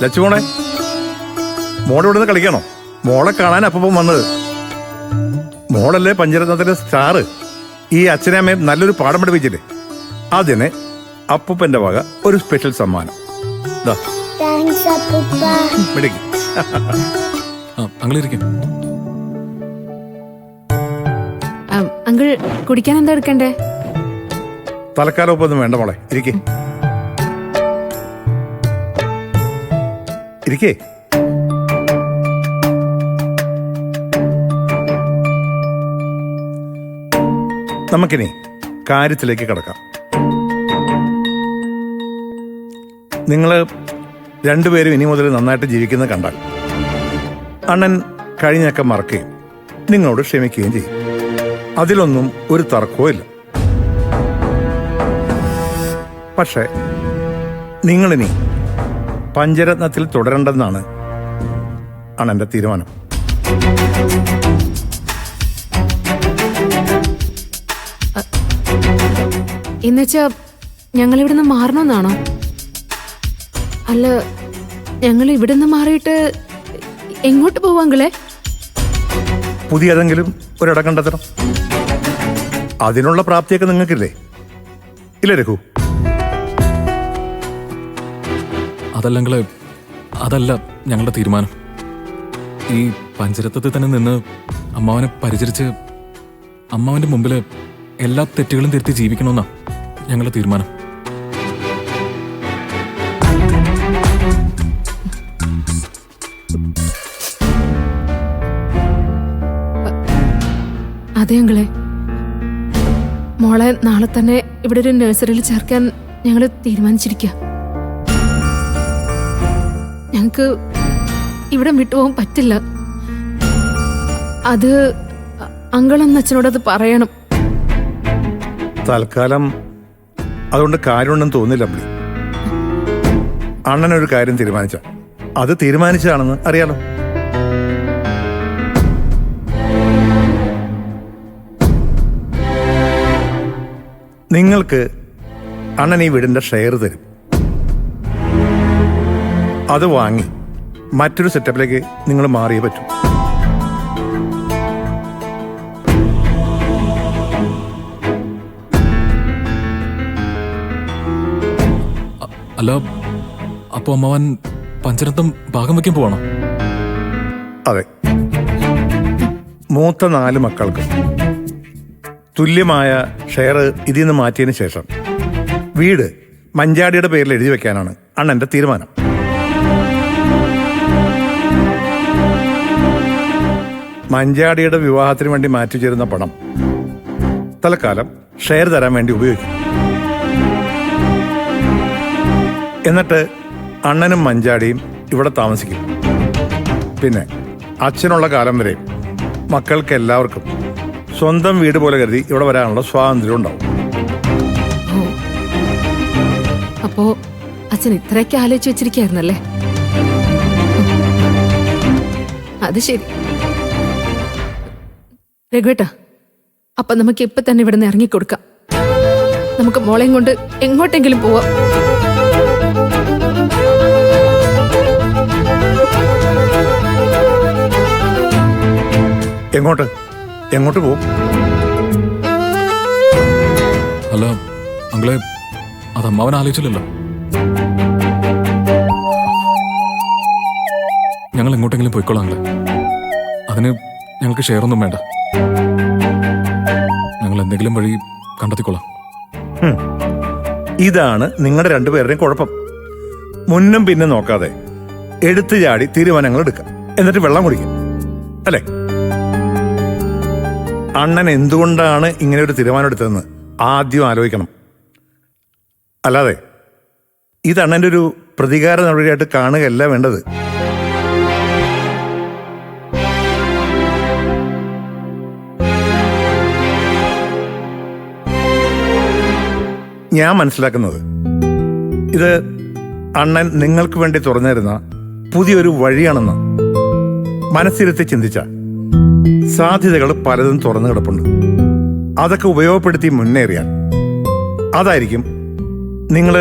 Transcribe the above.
ലച്ചുമോളെ, മോളെ ഇവിടുന്ന് കളിക്കണോ? മോളെ കാണാൻ അപ്പം വന്നത്. മോളല്ലേ പഞ്ചരത്നത്തിലെ സ്റ്റാറ്. ഈ അച്ഛനെ അമ്മയും നല്ലൊരു പാഠം പഠിപ്പിച്ചില്ലേ? അതിന് അപ്പൂപ്പന്റെ വക ഒരു സ്പെഷ്യൽ സമ്മാനം. അങ്കിൾ കുടിക്കാൻ എന്താ എടുക്കണ്ടേ? തലക്കാലം ഒപ്പൊന്നും വേണ്ട മോളെ, ഇരിക്കേ ഇരിക്കേ. നമുക്കിനി കാര്യത്തിലേക്ക് കിടക്കാം. നിങ്ങൾ രണ്ടുപേരും ഇനി മുതൽ നന്നായിട്ട് ജീവിക്കുന്നത് കണ്ടാൽ അണ്ണൻ കഴിഞ്ഞൊക്കെ മറക്കുകയും നിങ്ങളോട് ക്ഷമിക്കുകയും ചെയ്യും. അതിലൊന്നും ഒരു തർക്കവും ഇല്ല. പക്ഷേ നിങ്ങളിനി പഞ്ചരത്നത്തിൽ തുടരണ്ടെന്നാണ് അണ്ണന്റെ തീരുമാനം. എന്നുവെച്ചാ ഞങ്ങൾ ഇവിടുന്ന് മാറണമെന്നാണോ? അല്ല, ഞങ്ങൾ ഇവിടുന്ന് മാറിയിട്ട് എങ്ങോട്ട് പോവാങ്കളെ? പുതിയ ഏതെങ്കിലും ഒരിടം കണ്ടെത്തണം. അതിനുള്ള പ്രാപ്തിയൊക്കെ നിങ്ങൾക്കില്ലേ? ഇല്ല രഘു? അതല്ലെങ്കില് അതല്ല ഞങ്ങളുടെ തീരുമാനം. ഈ പഞ്ചരത്വത്തിൽ തന്നെ നിന്ന് അമ്മാവനെ പരിചരിച്ച് അമ്മാവന്റെ മുമ്പിൽ എല്ലാ തെറ്റുകളും തിരുത്തി ജീവിക്കണമെന്നാ ഞങ്ങളുടെ തീരുമാനം. അതെ അങ്കിളെ, മോളെ നാളെ തന്നെ ഇവിടെ ഒരു നഴ്സറിയിൽ ചേർക്കാൻ ഞങ്ങൾ തീരുമാനിച്ചിരിക്കുക. ഞങ്ങക്ക് ഇവിടെ വിട്ടുപോകാൻ പറ്റില്ല. അത് അങ്കിളൊന്ന് അച്ഛനോടത് പറയണം. തൽക്കാലം അതുകൊണ്ട് കാര്യമുണ്ടെന്ന് തോന്നില്ല. അപ്പടി അണ്ണനൊരു കാര്യം തീരുമാനിച്ച അത് തീരുമാനിച്ചതാണെന്ന് അറിയാലോ. നിങ്ങൾക്ക് അണ്ണൻ ഈ വീടിന്റെ ഷെയർ തരും. അത് വാങ്ങി മറ്റൊരു സെറ്റപ്പിലേക്ക് നിങ്ങൾ മാറിയേ പറ്റൂ. അല്ല, അപ്പൊ അമ്മാവൻ പഞ്ചരത്നം ഭാഗം വയ്ക്കാൻ പോവാണോ? അതെ. മൂത്ത 4 മക്കൾക്ക് തുല്യമായ ഷെയർ ഇതിൽ നിന്ന് മാറ്റിയതിന് ശേഷം വീട് മഞ്ചാടിയുടെ പേരിൽ എഴുതി വെക്കാനാണ് അണ്ണന്റെ തീരുമാനം. മഞ്ചാടിയുടെ വിവാഹത്തിന് വേണ്ടി മാറ്റിച്ചേരുന്ന പണം തൽക്കാലം ഷെയർ തരാൻ വേണ്ടി ഉപയോഗിക്കും. എന്നിട്ട് അണ്ണനും മഞ്ചാടിയും ഇവിടെ താമസിക്കും. പിന്നെ അച്ഛനുള്ള കാലം വരെ മക്കൾക്ക് എല്ലാവർക്കും സ്വന്തം വീട് പോലെ കരുതി ഇവിടെ വരാനുള്ള സ്വാതന്ത്ര്യം ഉണ്ടാവും. അപ്പോ അച്ഛൻ ഇത്രയൊക്കെ ആലോചിച്ച് വെച്ചിരിക്കായിരുന്നല്ലേ? അത് ശരി രഘുവേട്ടാ, അപ്പൊ നമുക്ക് ഇപ്പൊ തന്നെ ഇവിടെ നിന്ന് ഇറങ്ങിക്കൊടുക്കാം. നമുക്ക് മോളെയും കൊണ്ട് എങ്ങോട്ടെങ്കിലും പോവാം. എങ്ങോട്ട് എങ്ങോട്ട് പോവും? അല്ല അങ്ങളെ, അത് അമ്മാവൻ ആലോചിച്ചില്ലല്ലോ. ഞങ്ങൾ എങ്ങോട്ടെങ്കിലും പോയിക്കോളാം അങ്ങളെ. അതിന് ഞങ്ങൾക്ക് ഷെയർ ഒന്നും വേണ്ട. ഞങ്ങൾ എന്തെങ്കിലും വഴി കണ്ടെത്തിക്കോളാം. ഇതാണ് നിങ്ങളുടെ രണ്ടുപേരുടെയും കുഴപ്പം. മുന്നും പിന്നും നോക്കാതെ എടുത്തു ചാടി തീരുമാനങ്ങൾ എടുക്കാം, എന്നിട്ട് വെള്ളം കുടിക്കും അല്ലേ? അണ്ണൻ എന്തുകൊണ്ടാണ് ഇങ്ങനെ ഒരു തീരുമാനം എടുത്തതെന്ന് ആദ്യം ആലോചിക്കണം. അല്ലാതെ ഇത് അണ്ണൻ്റെ ഒരു പ്രതികാര നടപടിയായിട്ട് കാണുകയല്ല വേണ്ടത്. ഞാൻ മനസ്സിലാക്കുന്നത് ഇത് അണ്ണൻ നിങ്ങൾക്ക് വേണ്ടി തുറന്നിരുന്ന പുതിയൊരു വഴിയാണെന്ന്. മനസ്സിരുത്തി ചിന്തിച്ച സാധ്യതകൾ പലതും തുറന്നു കിടപ്പുണ്ട്. അതൊക്കെ ഉപയോഗപ്പെടുത്തി മുന്നേറിയാൽ അതായിരിക്കും നിങ്ങൾ